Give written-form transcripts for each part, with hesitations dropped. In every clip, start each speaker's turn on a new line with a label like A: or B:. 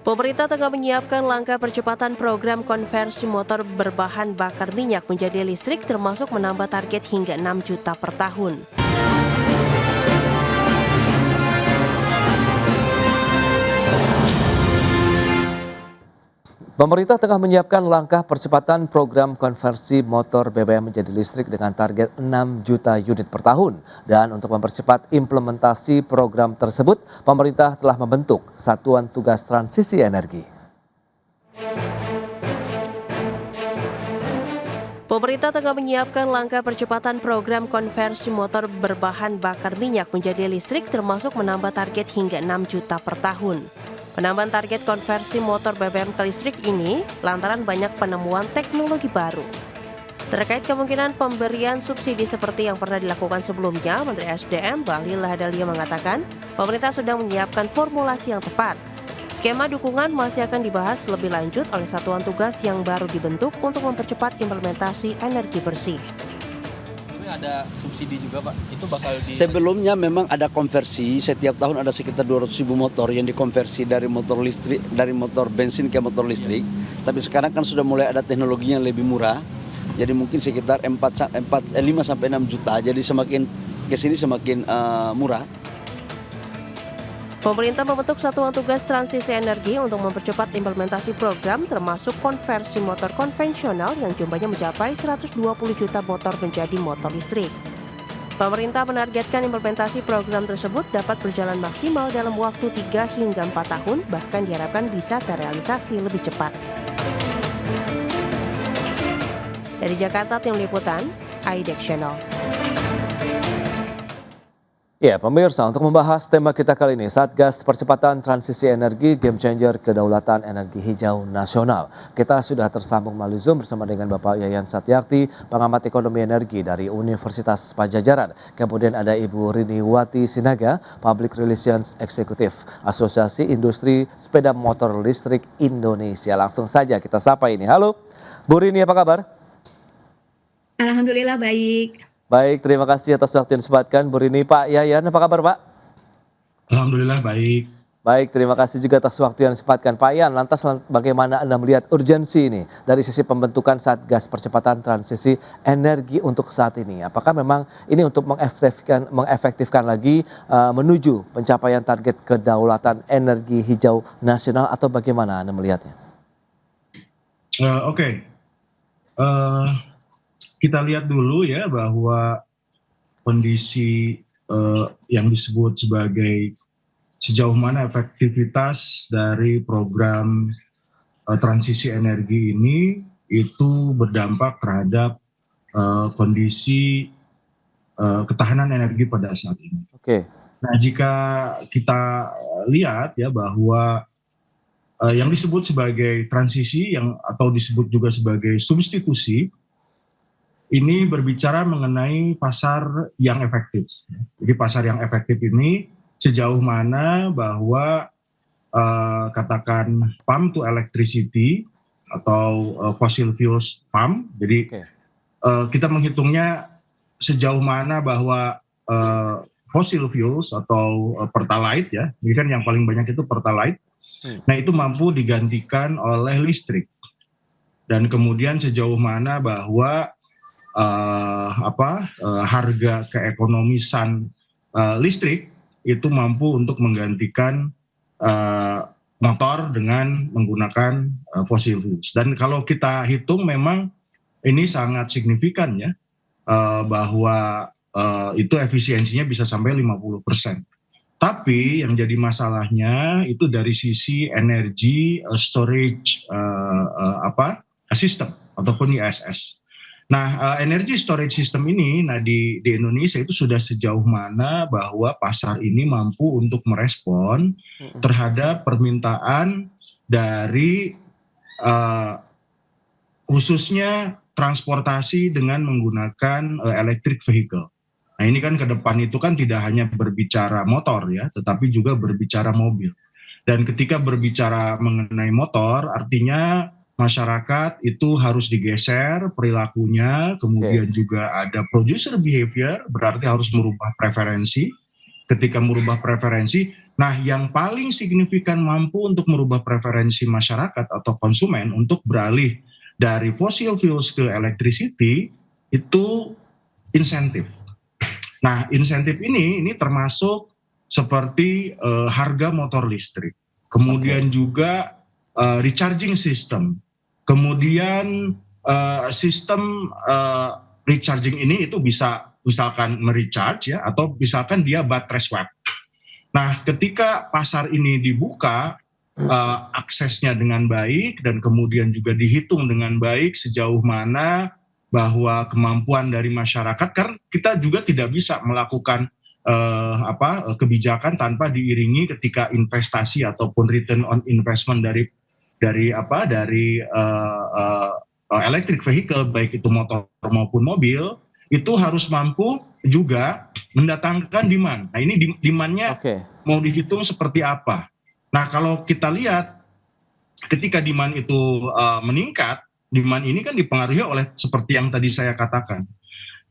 A: Pemerintah tengah menyiapkan langkah percepatan program konversi motor berbahan bakar minyak menjadi listrik termasuk menambah target hingga 6 juta per tahun.
B: Pemerintah tengah menyiapkan langkah percepatan program konversi motor BBM menjadi listrik dengan target 6 juta unit per tahun. Dan untuk mempercepat implementasi program tersebut, pemerintah telah membentuk Satuan Tugas Transisi Energi.
A: Pemerintah tengah menyiapkan langkah percepatan program konversi motor berbahan bakar minyak menjadi listrik termasuk menambah target hingga 6 juta per tahun. Penambahan target konversi motor BBM ke listrik ini lantaran banyak penemuan teknologi baru. Terkait kemungkinan pemberian subsidi seperti yang pernah dilakukan sebelumnya, Menteri SDM Bahlil Lahadalia mengatakan pemerintah sedang menyiapkan formulasi yang tepat. Skema dukungan masih akan dibahas lebih lanjut oleh satuan tugas yang baru dibentuk untuk mempercepat implementasi energi bersih.
C: Ada subsidi juga Pak, itu bakal
D: Sebelumnya memang ada konversi, setiap tahun ada sekitar 200.000 motor yang dikonversi dari motor listrik, dari motor bensin ke motor listrik. Tapi sekarang kan sudah mulai ada teknologi yang lebih murah, jadi mungkin sekitar 5 sampai 6 juta, jadi semakin kesini semakin murah.
A: Pemerintah membentuk Satuan Tugas Transisi Energi untuk mempercepat implementasi program termasuk konversi motor konvensional yang jumlahnya mencapai 120 juta motor menjadi motor listrik. Pemerintah menargetkan implementasi program tersebut dapat berjalan maksimal dalam waktu 3 hingga 4 tahun, bahkan diharapkan bisa terrealisasi lebih cepat. Dari Jakarta, Tim Liputan, IDEX Channel.
B: Ya, pemirsa, untuk membahas tema kita kali ini, Satgas Percepatan Transisi Energi Game Changer Kedaulatan Energi Hijau Nasional. Kita sudah tersambung melalui Zoom bersama dengan Bapak Yayan Satyakti, pengamat ekonomi energi dari Universitas Padjadjaran. Kemudian ada Ibu Rini Wati Sinaga, Public Relations Executive Asosiasi Industri Sepeda Motor Listrik Indonesia. Langsung saja kita sapa ini. Halo, Bu Rini, apa kabar?
E: Alhamdulillah baik.
B: Baik, terima kasih atas waktu yang disempatkan Bu Rini. Pak Yayan, apa kabar Pak?
F: Alhamdulillah baik.
B: Baik, terima kasih juga atas waktu yang disempatkan. Pak Yayan, lantas bagaimana Anda melihat urgensi ini dari sisi pembentukan Satgas Percepatan Transisi Energi untuk saat ini? Apakah memang ini untuk mengefektifkan lagi menuju pencapaian target kedaulatan energi hijau nasional atau bagaimana Anda melihatnya?
F: Oke. Kita lihat dulu ya bahwa kondisi yang disebut sebagai sejauh mana efektivitas dari program transisi energi ini itu berdampak terhadap kondisi ketahanan energi pada saat ini.
B: Oke.
F: Nah, jika kita lihat ya bahwa yang disebut sebagai transisi atau disebut juga sebagai substitusi ini berbicara mengenai pasar yang efektif. Jadi pasar yang efektif ini sejauh mana bahwa katakan pump to electricity atau fossil fuels pump. Jadi kita menghitungnya sejauh mana bahwa fossil fuels atau pertalite ya, ini kan yang paling banyak itu pertalite. Nah itu mampu digantikan oleh listrik. Dan kemudian sejauh mana bahwa harga keekonomisan listrik itu mampu untuk menggantikan motor dengan menggunakan fossil fuels. Dan kalau kita hitung memang ini sangat signifikan ya, bahwa itu efisiensinya bisa sampai 50%. Tapi yang jadi masalahnya itu dari sisi energy storage system ataupun ISS. Nah, energy storage system ini, di Indonesia itu sudah sejauh mana bahwa pasar ini mampu untuk merespon terhadap permintaan dari khususnya transportasi dengan menggunakan electric vehicle. Nah, ini kan ke depan itu kan tidak hanya berbicara motor ya, tetapi juga berbicara mobil. Dan ketika berbicara mengenai motor, artinya masyarakat itu harus digeser perilakunya, kemudian juga ada producer behavior, berarti harus merubah preferensi. Ketika merubah preferensi, Nah, yang paling signifikan mampu untuk merubah preferensi masyarakat atau konsumen untuk beralih dari fossil fuels ke electricity itu insentif. Nah, insentif ini termasuk seperti harga motor listrik, kemudian juga recharging system, kemudian sistem recharging ini itu bisa misalkan merecharge ya, atau misalkan dia baterai swap. Nah, ketika pasar ini dibuka, aksesnya dengan baik dan kemudian juga dihitung dengan baik sejauh mana bahwa kemampuan dari masyarakat, karena kita juga tidak bisa melakukan kebijakan tanpa diiringi ketika investasi ataupun return on investment dari electric vehicle, baik itu motor maupun mobil, itu harus mampu juga mendatangkan demand. Nah, ini demand-nya mau dihitung seperti apa. Nah, kalau kita lihat ketika demand itu meningkat, demand ini kan dipengaruhi oleh seperti yang tadi saya katakan.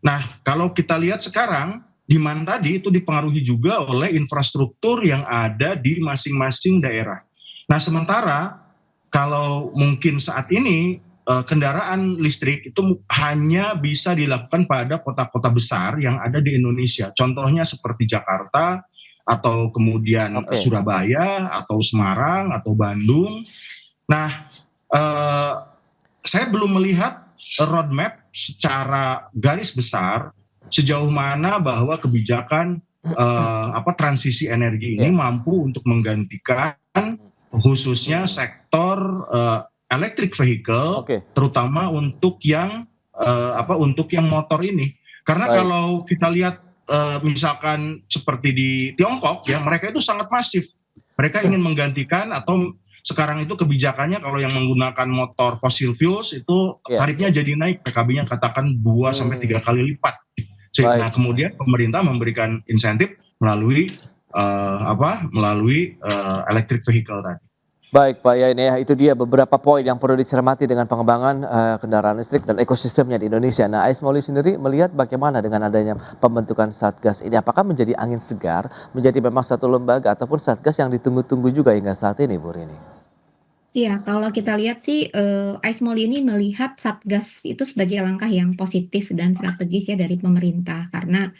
F: Nah, kalau kita lihat sekarang, demand tadi itu dipengaruhi juga oleh infrastruktur yang ada di masing-masing daerah. Nah, sementara kalau mungkin saat ini kendaraan listrik itu hanya bisa dilakukan pada kota-kota besar yang ada di Indonesia. Contohnya seperti Jakarta, atau kemudian Surabaya, atau Semarang, atau Bandung. Nah, saya belum melihat roadmap secara garis besar sejauh mana bahwa kebijakan transisi energi ini mampu untuk menggantikan khususnya sektor electric vehicle, terutama untuk yang motor ini. Karena kalau kita lihat misalkan seperti di Tiongkok ya, mereka itu sangat masif. Mereka ingin menggantikan, atau sekarang itu kebijakannya kalau yang menggunakan motor fossil fuels itu tarifnya jadi naik, PKB-nya katakan 2-3 kali lipat. Nah, kemudian pemerintah memberikan insentif melalui electric vehicle tadi.
B: Baik Pak Yain, ya itu dia beberapa poin yang perlu dicermati dengan pengembangan kendaraan listrik dan ekosistemnya di Indonesia. Nah, AS Moli sendiri melihat bagaimana dengan adanya pembentukan Satgas ini? Apakah menjadi angin segar, menjadi memang satu lembaga ataupun Satgas yang ditunggu-tunggu juga hingga saat ini, Bu Rini?
E: Iya, kalau kita lihat sih, AS Moli ini melihat Satgas itu sebagai langkah yang positif dan strategis ya dari pemerintah, karena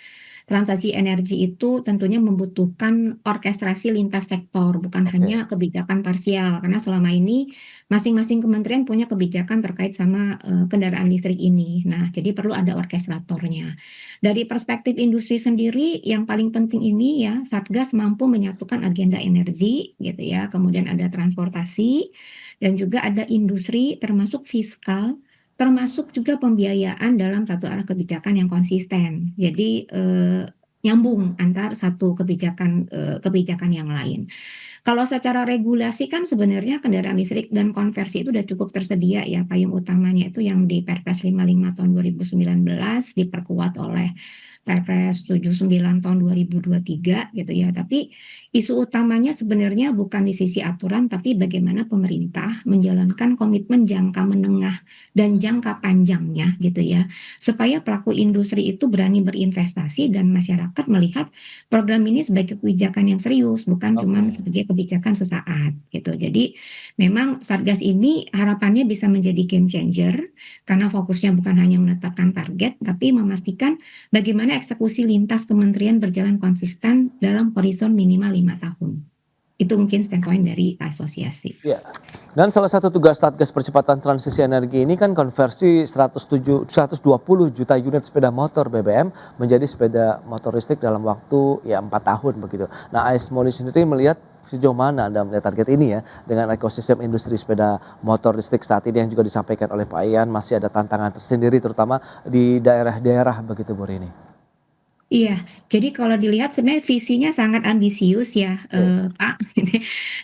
E: transaksi energi itu tentunya membutuhkan orkestrasi lintas sektor, bukan hanya kebijakan parsial, karena selama ini masing-masing kementerian punya kebijakan terkait sama kendaraan listrik ini. Nah, jadi perlu ada orkestratornya. Dari perspektif industri sendiri, yang paling penting ini ya, Satgas mampu menyatukan agenda energi, gitu ya, kemudian ada transportasi, dan juga ada industri, termasuk fiskal, termasuk juga pembiayaan dalam satu arah kebijakan yang konsisten. Jadi nyambung antar satu kebijakan yang lain. Kalau secara regulasi kan sebenarnya kendaraan listrik dan konversi itu sudah cukup tersedia ya. Payung utamanya itu yang di Perpres 55 tahun 2019 diperkuat oleh Perpres 79 tahun 2023 gitu ya. Tapi isu utamanya sebenarnya bukan di sisi aturan, tapi bagaimana pemerintah menjalankan komitmen jangka menengah dan jangka panjangnya gitu ya, supaya pelaku industri itu berani berinvestasi dan masyarakat melihat program ini sebagai kebijakan yang serius, bukan cuma sebagai kebijakan sesaat gitu. Jadi memang Satgas ini harapannya bisa menjadi game changer, karena fokusnya bukan hanya menetapkan target, tapi memastikan bagaimana eksekusi lintas kementerian berjalan konsisten dalam horizon minimal 5 tahun. Itu mungkin standpoint dari asosiasi.
B: Ya. Dan salah satu tugas Satgas Percepatan Transisi Energi ini kan konversi 120 juta unit sepeda motor BBM menjadi sepeda motor listrik dalam waktu 4 tahun begitu. Nah, AS Moli sendiri melihat sejauh mana Anda melihat target ini ya dengan ekosistem industri sepeda motor listrik saat ini yang juga disampaikan oleh Pak Ian, masih ada tantangan tersendiri terutama di daerah-daerah begitu, Bu Rini?
E: Iya, jadi kalau dilihat sebenarnya visinya sangat ambisius ya, Pak.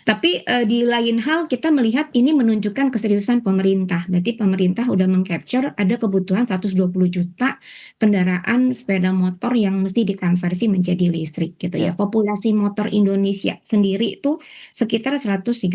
E: Tapi di lain hal kita melihat ini menunjukkan keseriusan pemerintah. Berarti pemerintah udah meng-capture ada kebutuhan 120 juta kendaraan sepeda motor yang mesti dikonversi menjadi listrik gitu ya. Populasi motor Indonesia sendiri itu sekitar 137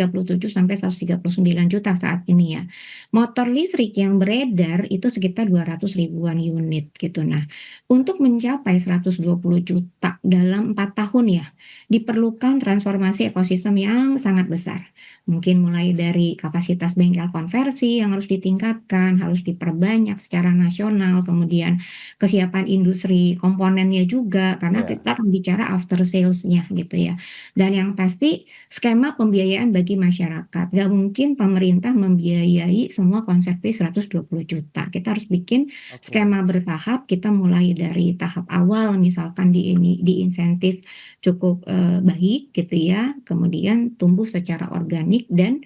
E: sampai 139 juta saat ini ya. Motor listrik yang beredar itu sekitar 200 ribuan unit gitu. Nah, untuk mencapai 120 120 juta dalam 4 tahun ya, diperlukan transformasi ekosistem yang sangat besar. Mungkin mulai dari kapasitas bengkel konversi yang harus ditingkatkan, harus diperbanyak secara nasional, kemudian kesiapan industri komponennya juga, karena
B: Ya.
E: kita akan bicara after sales-nya gitu ya. Dan yang pasti skema pembiayaan bagi masyarakat. Nggak mungkin pemerintah membiayai semua konsep 120 juta. Kita harus bikin
B: Oke.
E: skema bertahap, kita mulai dari tahap awal misalkan di insentif cukup baik gitu ya, kemudian tumbuh secara organik dan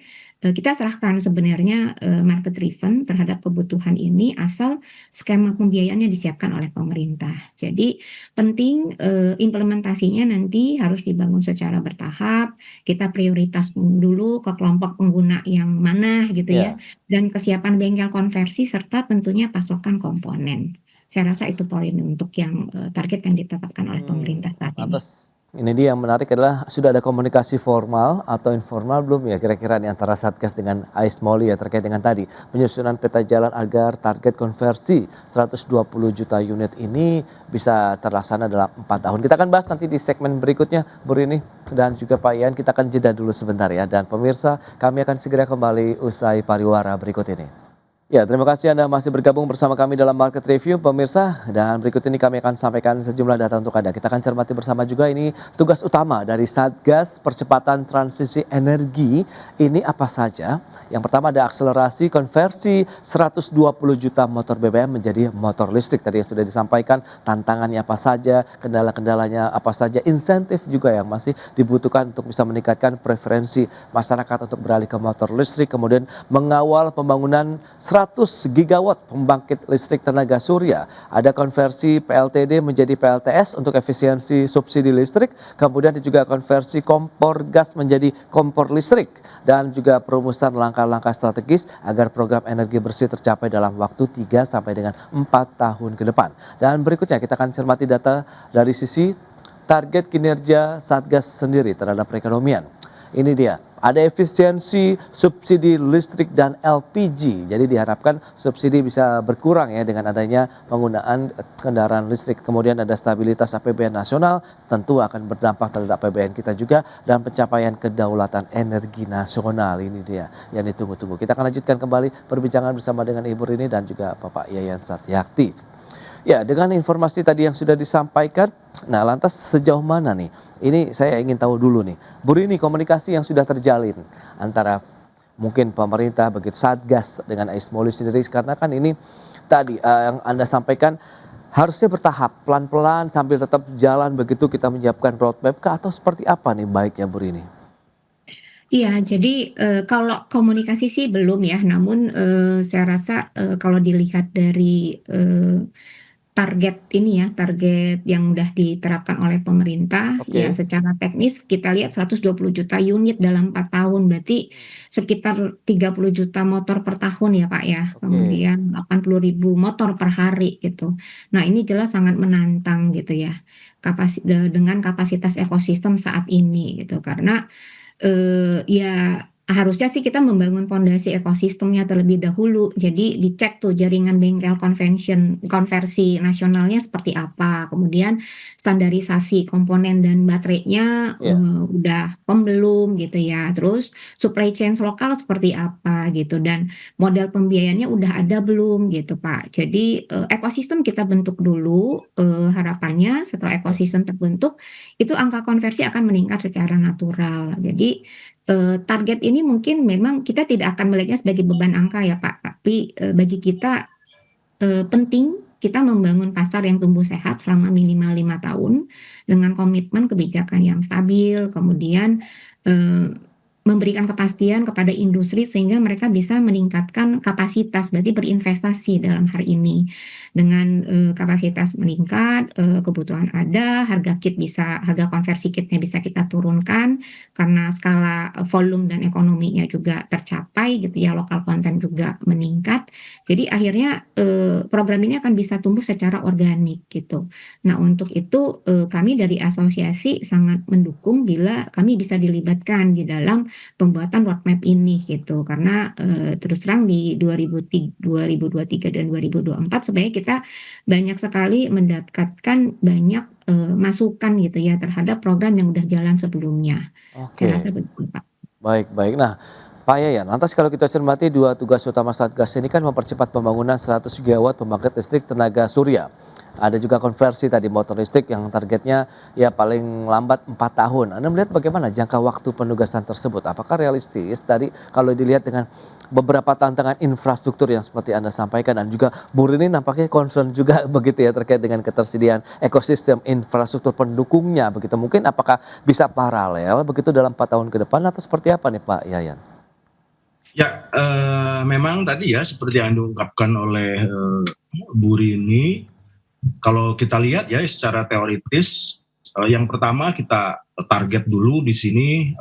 E: kita serahkan sebenarnya market driven terhadap kebutuhan ini asal skema pembiayaannya disiapkan oleh pemerintah. Jadi penting implementasinya nanti harus dibangun secara bertahap, kita prioritas dulu ke kelompok pengguna yang mana gitu ya,
B: Ya.
E: dan kesiapan bengkel konversi serta tentunya pasokan komponen. Saya rasa itu poin untuk yang target yang ditetapkan oleh pemerintah saat ini.
B: Lantas ini dia yang menarik adalah sudah ada komunikasi formal atau informal belum ya kira-kira nih antara Satgas dengan AIS Moli ya terkait dengan tadi penyusunan peta jalan agar target konversi 120 juta unit ini bisa terlaksana dalam 4 tahun. Kita akan bahas nanti di segmen berikutnya Bu Rini dan juga Pak Ian, kita akan jeda dulu sebentar ya, dan pemirsa kami akan segera kembali usai pariwara berikut ini. Ya, terima kasih Anda masih bergabung bersama kami dalam Market Review, pemirsa. Dan berikut ini kami akan sampaikan sejumlah data untuk Anda. Kita akan cermati bersama juga ini tugas utama dari Satgas Percepatan Transisi Energi. Ini apa saja? Yang pertama ada akselerasi konversi 120 juta motor BBM menjadi motor listrik. Tadi yang sudah disampaikan tantangannya apa saja, kendala-kendalanya apa saja, insentif juga yang masih dibutuhkan untuk bisa meningkatkan preferensi masyarakat untuk beralih ke motor listrik. Kemudian mengawal pembangunan 100 gigawatt pembangkit listrik tenaga surya. Ada konversi PLTD menjadi PLTS untuk efisiensi subsidi listrik. Kemudian juga konversi kompor gas menjadi kompor listrik. Dan juga perumusan langkah-langkah strategis agar program energi bersih tercapai dalam waktu 3 sampai dengan 4 tahun ke depan. Dan berikutnya kita akan cermati data dari sisi target kinerja Satgas sendiri terhadap perekonomian. Ini dia, ada efisiensi subsidi listrik dan LPG. Jadi diharapkan subsidi bisa berkurang ya dengan adanya penggunaan kendaraan listrik. Kemudian ada stabilitas APBN nasional, tentu akan berdampak terhadap APBN kita juga, dan pencapaian kedaulatan energi nasional. Ini dia yang ditunggu-tunggu. Kita akan lanjutkan kembali perbincangan bersama dengan Ibu Rini dan juga Bapak Yayan Satyakti. Ya, dengan informasi tadi yang sudah disampaikan, nah lantas sejauh mana nih? Ini saya ingin tahu dulu nih, Bu Rini, komunikasi yang sudah terjalin antara mungkin pemerintah, begitu Satgas dengan AIS Moli sendiri, karena kan ini tadi yang Anda sampaikan harusnya bertahap, pelan-pelan sambil tetap jalan begitu kita menyiapkan roadmap kah atau seperti apa nih baiknya Bu Rini?
E: Iya, jadi kalau komunikasi sih belum ya, namun saya rasa kalau dilihat dari target ini ya, target yang udah diterapkan oleh pemerintah, ya
B: Oke.
E: secara teknis kita lihat 120 juta unit dalam 4 tahun, berarti sekitar 30 juta motor per tahun ya Pak ya,
B: Oke.
E: kemudian 80.000 motor per hari gitu. Nah ini jelas sangat menantang gitu ya, dengan kapasitas ekosistem saat ini gitu, karena ya harusnya sih kita membangun fondasi ekosistemnya terlebih dahulu. Jadi dicek tuh jaringan bengkel konversi nasionalnya seperti apa. Kemudian standarisasi komponen dan baterainya
B: Ya.
E: udah belum gitu ya. Terus supply chain lokal seperti apa gitu. Dan model pembiayaannya udah ada belum gitu Pak. Jadi ekosistem kita bentuk dulu, harapannya setelah ekosistem terbentuk itu angka konversi akan meningkat secara natural. Jadi target ini mungkin memang kita tidak akan melihatnya sebagai beban angka ya Pak, tapi bagi kita penting kita membangun pasar yang tumbuh sehat selama minimal 5 tahun dengan komitmen kebijakan yang stabil, kemudian memberikan kepastian kepada industri sehingga mereka bisa meningkatkan kapasitas, berarti berinvestasi dalam hal ini. Dengan kapasitas meningkat, kebutuhan ada, harga konversi kitnya bisa kita turunkan karena skala volume dan ekonominya juga tercapai gitu ya, lokal konten juga meningkat. Jadi akhirnya program ini akan bisa tumbuh secara organik gitu. Nah untuk itu kami dari asosiasi sangat mendukung bila kami bisa dilibatkan di dalam pembuatan roadmap ini gitu. Karena terus terang di 2023 dan 2024 sebenarnya kita banyak sekali mendapatkan banyak masukan gitu ya terhadap program yang udah jalan sebelumnya. Saya rasa
B: Oke,
E: begitu, Pak.
B: baik baik. Nah, Pak Yayan, lantas kalau kita cermati dua tugas utama Satgas ini kan mempercepat pembangunan 100 gigawatt pembangkit listrik tenaga surya. Ada juga konversi tadi motor listrik yang targetnya ya paling lambat 4 tahun. Anda melihat bagaimana jangka waktu penugasan tersebut? Apakah realistis tadi kalau dilihat dengan beberapa tantangan infrastruktur yang seperti Anda sampaikan dan juga Bu Rini nampaknya concern juga begitu ya terkait dengan ketersediaan ekosistem infrastruktur pendukungnya begitu. Mungkin apakah bisa paralel begitu dalam 4 tahun ke depan atau seperti apa nih Pak Yayan?
F: Ya, memang tadi ya seperti yang diungkapkan oleh Bu Rini, kalau kita lihat ya secara teoritis, yang pertama kita target dulu di sini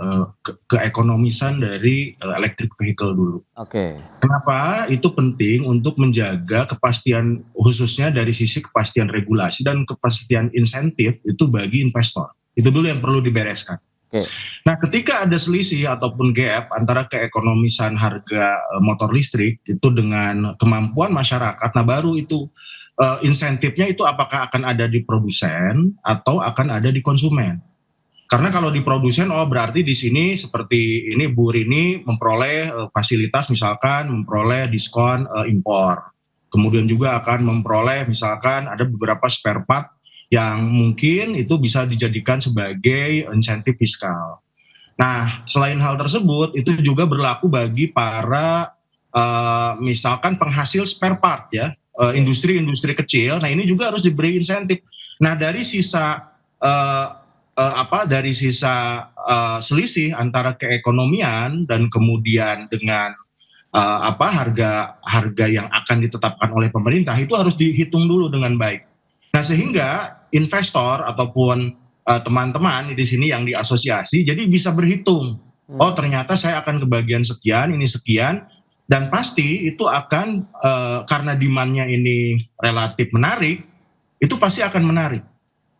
F: keekonomisan dari electric vehicle dulu.
B: Oke.
F: Kenapa? Itu penting untuk menjaga kepastian khususnya dari sisi kepastian regulasi dan kepastian insentif itu bagi investor. Itu dulu yang perlu dibereskan.
B: Oke.
F: Nah, ketika ada selisih ataupun gap antara keekonomisan harga motor listrik itu dengan kemampuan masyarakat, nah baru itu insentifnya itu apakah akan ada di produsen atau akan ada di konsumen. Karena kalau di produsen, oh berarti di sini seperti ini Bu Rini memperoleh fasilitas misalkan memperoleh diskon impor. Kemudian juga akan memperoleh misalkan ada beberapa spare part yang mungkin itu bisa dijadikan sebagai insentif fiskal. Nah, selain hal tersebut, itu juga berlaku bagi para misalkan penghasil spare part ya, industri-industri kecil. Nah, ini juga harus diberi insentif. Nah, dari sisa selisih antara keekonomian dan kemudian dengan harga yang akan ditetapkan oleh pemerintah itu harus dihitung dulu dengan baik. Nah, sehingga investor ataupun teman-teman di sini yang di asosiasi jadi bisa berhitung. Oh, ternyata saya akan kebagian sekian, ini sekian, dan pasti itu akan karena demand-nya ini relatif menarik, itu pasti akan menarik.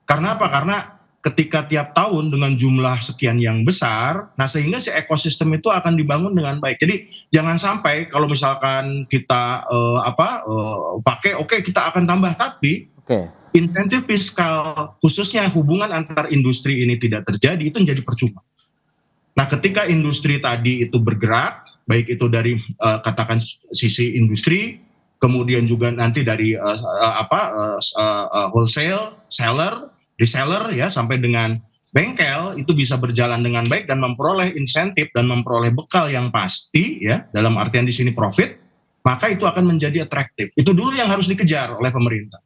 F: Karena apa? Karena ketika tiap tahun dengan jumlah sekian yang besar, nah sehingga si ekosistem itu akan dibangun dengan baik. Jadi jangan sampai kalau misalkan kita pakai, oke, kita akan tambah, tapi insentif fiskal khususnya hubungan antar industri ini tidak terjadi, itu menjadi percuma. Nah, ketika industri tadi itu bergerak, baik itu dari katakan sisi industri, kemudian juga nanti dari wholesale, seller, reseller ya sampai dengan bengkel itu bisa berjalan dengan baik dan memperoleh insentif dan memperoleh bekal yang pasti ya dalam artian di sini profit, maka itu akan menjadi atraktif. Itu dulu yang harus dikejar oleh pemerintah.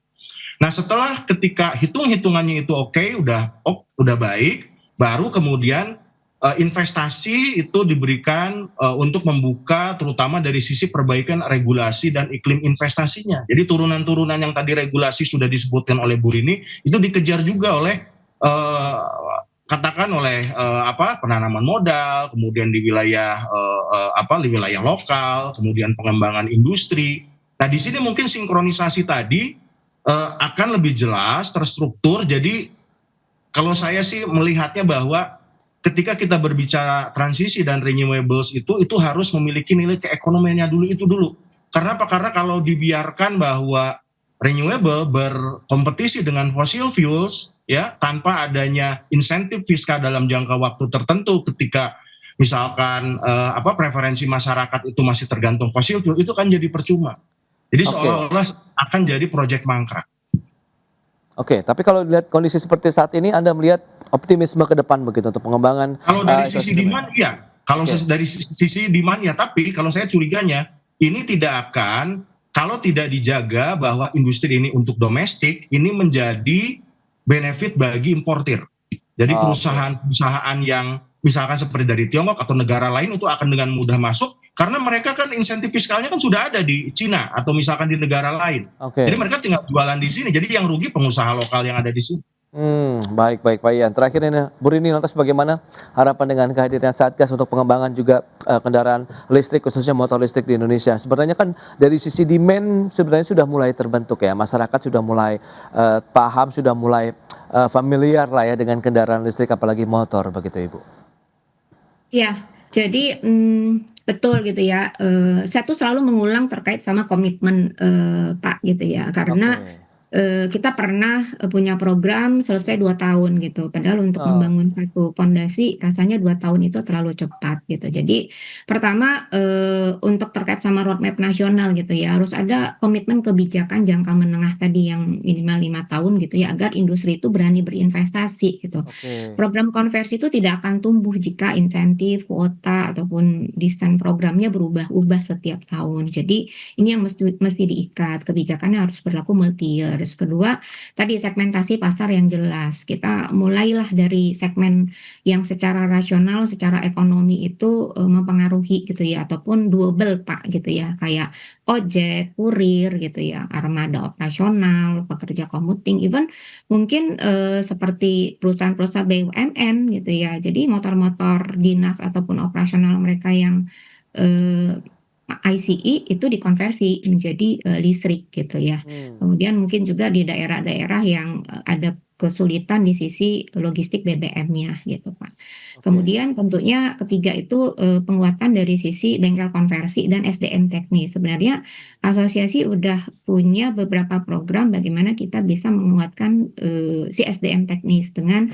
F: Nah, setelah ketika hitung-hitungannya itu udah baik, baru kemudian investasi itu diberikan untuk membuka terutama dari sisi perbaikan regulasi dan iklim investasinya. Jadi turunan-turunan yang tadi regulasi sudah disebutkan oleh Bu Rini itu dikejar juga oleh penanaman modal, kemudian di wilayah wilayah lokal, kemudian pengembangan industri. Nah, di sini mungkin sinkronisasi tadi akan lebih jelas, terstruktur. Jadi kalau saya sih melihatnya bahwa ketika kita berbicara transisi dan renewables itu harus memiliki nilai keekonomiannya dulu. Karena apa? Karena kalau dibiarkan bahwa renewable berkompetisi dengan fossil fuels ya tanpa adanya insentif fiskal dalam jangka waktu tertentu, ketika misalkan preferensi masyarakat itu masih tergantung fossil fuel, itu kan jadi percuma. Jadi seolah-olah akan jadi proyek mangkrak.
B: Oke, tapi kalau lihat kondisi seperti saat ini, Anda melihat optimisme ke depan begitu untuk pengembangan.
F: Kalau dari sisi demand, iya. Kalau dari sisi demand, ya. Tapi kalau saya curiganya, ini tidak akan, kalau tidak dijaga bahwa industri ini untuk domestik, ini menjadi benefit bagi importir. Jadi perusahaan-perusahaan yang misalkan seperti dari Tiongkok atau negara lain itu akan dengan mudah masuk karena mereka kan insentif fiskalnya kan sudah ada di Cina atau misalkan di negara lain. Jadi mereka tinggal jualan di sini. Jadi yang rugi pengusaha lokal yang ada di sini.
B: Baik Pak Ian. Terakhir ini Bu Rini, lantas bagaimana harapan dengan kehadiran Satgas untuk pengembangan juga kendaraan listrik khususnya motor listrik di Indonesia? Sebenarnya kan dari sisi demand sebenarnya sudah mulai terbentuk ya. Masyarakat sudah mulai paham, sudah mulai familiar lah ya dengan kendaraan listrik apalagi motor begitu Ibu.
E: Ya, Jadi, betul gitu ya, saya tuh selalu mengulang terkait sama komitmen, Pak gitu ya, karena,
B: Oke.
E: kita pernah, punya program selesai 2 tahun gitu, padahal untuk
B: Oh,
E: membangun satu pondasi rasanya 2 tahun itu terlalu cepat gitu. Jadi pertama, untuk terkait sama roadmap nasional gitu ya, harus ada komitmen kebijakan jangka menengah tadi yang minimal 5 tahun gitu ya, agar industri itu berani berinvestasi gitu.
B: oke.
E: Program konversi itu tidak akan tumbuh jika insentif, kuota, ataupun desain programnya berubah-ubah setiap tahun. Jadi ini yang mesti diikat, kebijakannya harus berlaku multi years. Kedua, tadi segmentasi pasar yang jelas. Kita mulailah dari segmen yang secara rasional, secara ekonomi itu mempengaruhi gitu ya, ataupun doable Pak gitu ya, kayak ojek, kurir gitu ya, armada operasional, pekerja komuting, even mungkin, seperti perusahaan-perusahaan BUMN gitu ya. Jadi motor-motor dinas ataupun operasional mereka yang, eee, ICE itu dikonversi menjadi, listrik gitu ya.
B: Hmm,
E: Kemudian mungkin juga di daerah-daerah yang, ada kesulitan di sisi logistik BBM-nya gitu, Pak.
B: oke.
E: Kemudian tentunya ketiga itu, penguatan dari sisi bengkel konversi dan SDM teknis. Sebenarnya asosiasi udah punya beberapa program bagaimana kita bisa menguatkan, si SDM teknis dengan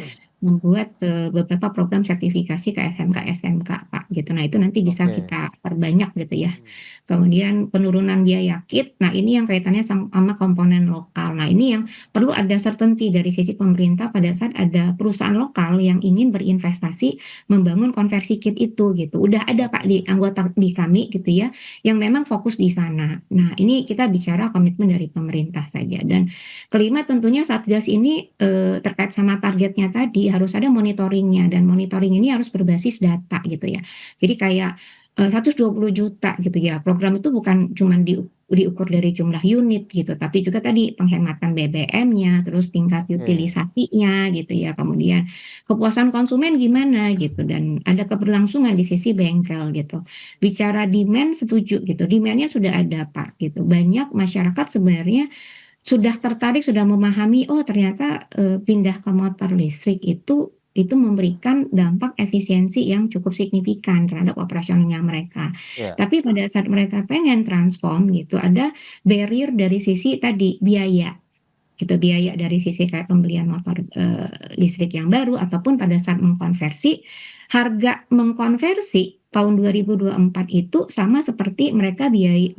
E: membuat, beberapa program sertifikasi ke SMK-SMK, Pak, gitu. Nah, itu nanti bisa
B: Oke.
E: kita perbanyak gitu ya.
B: Hmm,
E: Kemudian penurunan biaya kit, nah ini yang kaitannya sama komponen lokal. Nah, ini yang perlu ada certainty dari sisi pemerintah pada saat ada perusahaan lokal yang ingin berinvestasi membangun konversi kit itu gitu. Udah ada Pak di
B: oke.
E: anggota di kami gitu ya, yang memang fokus di sana. Nah, ini kita bicara komitmen dari pemerintah saja. Dan kelima tentunya Satgas ini, terkait sama targetnya tadi harus ada monitoringnya dan monitoring ini harus berbasis data gitu ya. Jadi kayak, 120 juta gitu ya, program itu bukan cuman diukur dari jumlah unit gitu, tapi juga tadi penghematan BBM-nya, terus tingkat
B: Oke.
E: utilisasinya gitu ya, kemudian kepuasan konsumen gimana gitu, dan ada keberlangsungan di sisi bengkel gitu. Bicara demand setuju gitu, demand-nya sudah ada Pak gitu. Banyak masyarakat sebenarnya sudah tertarik, sudah memahami, oh ternyata, pindah ke motor listrik itu memberikan dampak efisiensi yang cukup signifikan terhadap operasionalnya mereka.
B: Ya.
E: Tapi pada saat mereka pengen transform gitu, ada barrier dari sisi tadi, biaya gitu, biaya dari sisi kayak pembelian motor, listrik yang baru ataupun pada saat mengkonversi, harga mengkonversi tahun 2024 itu sama seperti mereka beli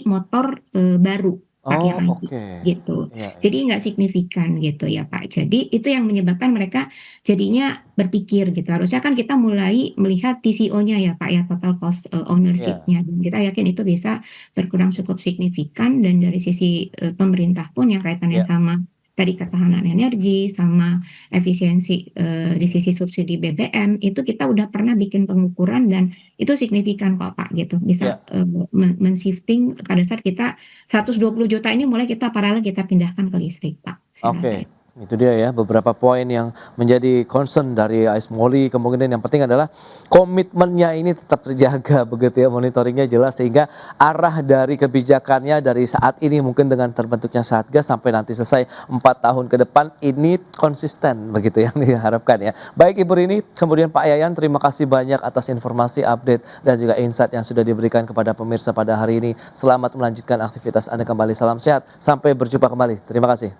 E: motor, baru pakai
B: Oh,
E: lagi,
B: oke.
E: gitu.
B: Iya, iya.
E: Jadi nggak signifikan gitu ya, Pak. Jadi itu yang menyebabkan mereka jadinya berpikir gitu, harusnya kan kita mulai melihat TCO-nya ya, Pak, ya, total cost,
B: Iya.
E: ownership-nya, dan kita yakin itu bisa berkurang cukup signifikan. Dan dari sisi, pemerintah pun yang kaitannya
B: Iya.
E: sama tadi ketahanan energi, sama efisiensi, di sisi subsidi BBM, itu kita udah pernah bikin pengukuran dan itu signifikan kok, Pak, gitu. Bisa,
B: Iya.
E: men-shifting pada saat kita 120 juta ini mulai kita paralel kita pindahkan ke listrik, Pak, saya rasa
B: Oke,
E: itu.
B: itu dia ya beberapa poin yang menjadi concern dari AS Moli. Kemungkinan yang penting adalah komitmennya ini tetap terjaga begitu ya, monitoringnya jelas sehingga arah dari kebijakannya dari saat ini mungkin dengan terbentuknya Satgas sampai nanti selesai 4 tahun ke depan ini konsisten begitu yang diharapkan ya. Baik Ibu Rini, kemudian Pak Yayan, terima kasih banyak atas informasi, update dan juga insight yang sudah diberikan kepada pemirsa pada hari ini. Selamat melanjutkan aktivitas Anda kembali. Salam sehat, sampai berjumpa kembali. Terima kasih. Ya.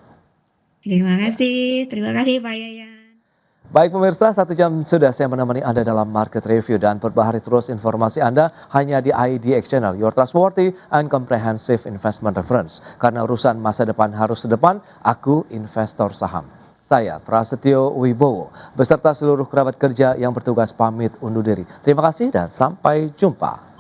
E: Terima kasih Pak Yayan.
B: Baik pemirsa, 1 jam sudah saya menemani Anda dalam Market Review dan perbaharui terus informasi Anda hanya di IDX Channel, your trustworthy and comprehensive investment reference. Karena urusan masa depan harus sedepan, aku investor saham. Saya Prasetyo Wibowo, beserta seluruh kerabat kerja yang bertugas pamit undur diri. Terima kasih dan sampai jumpa.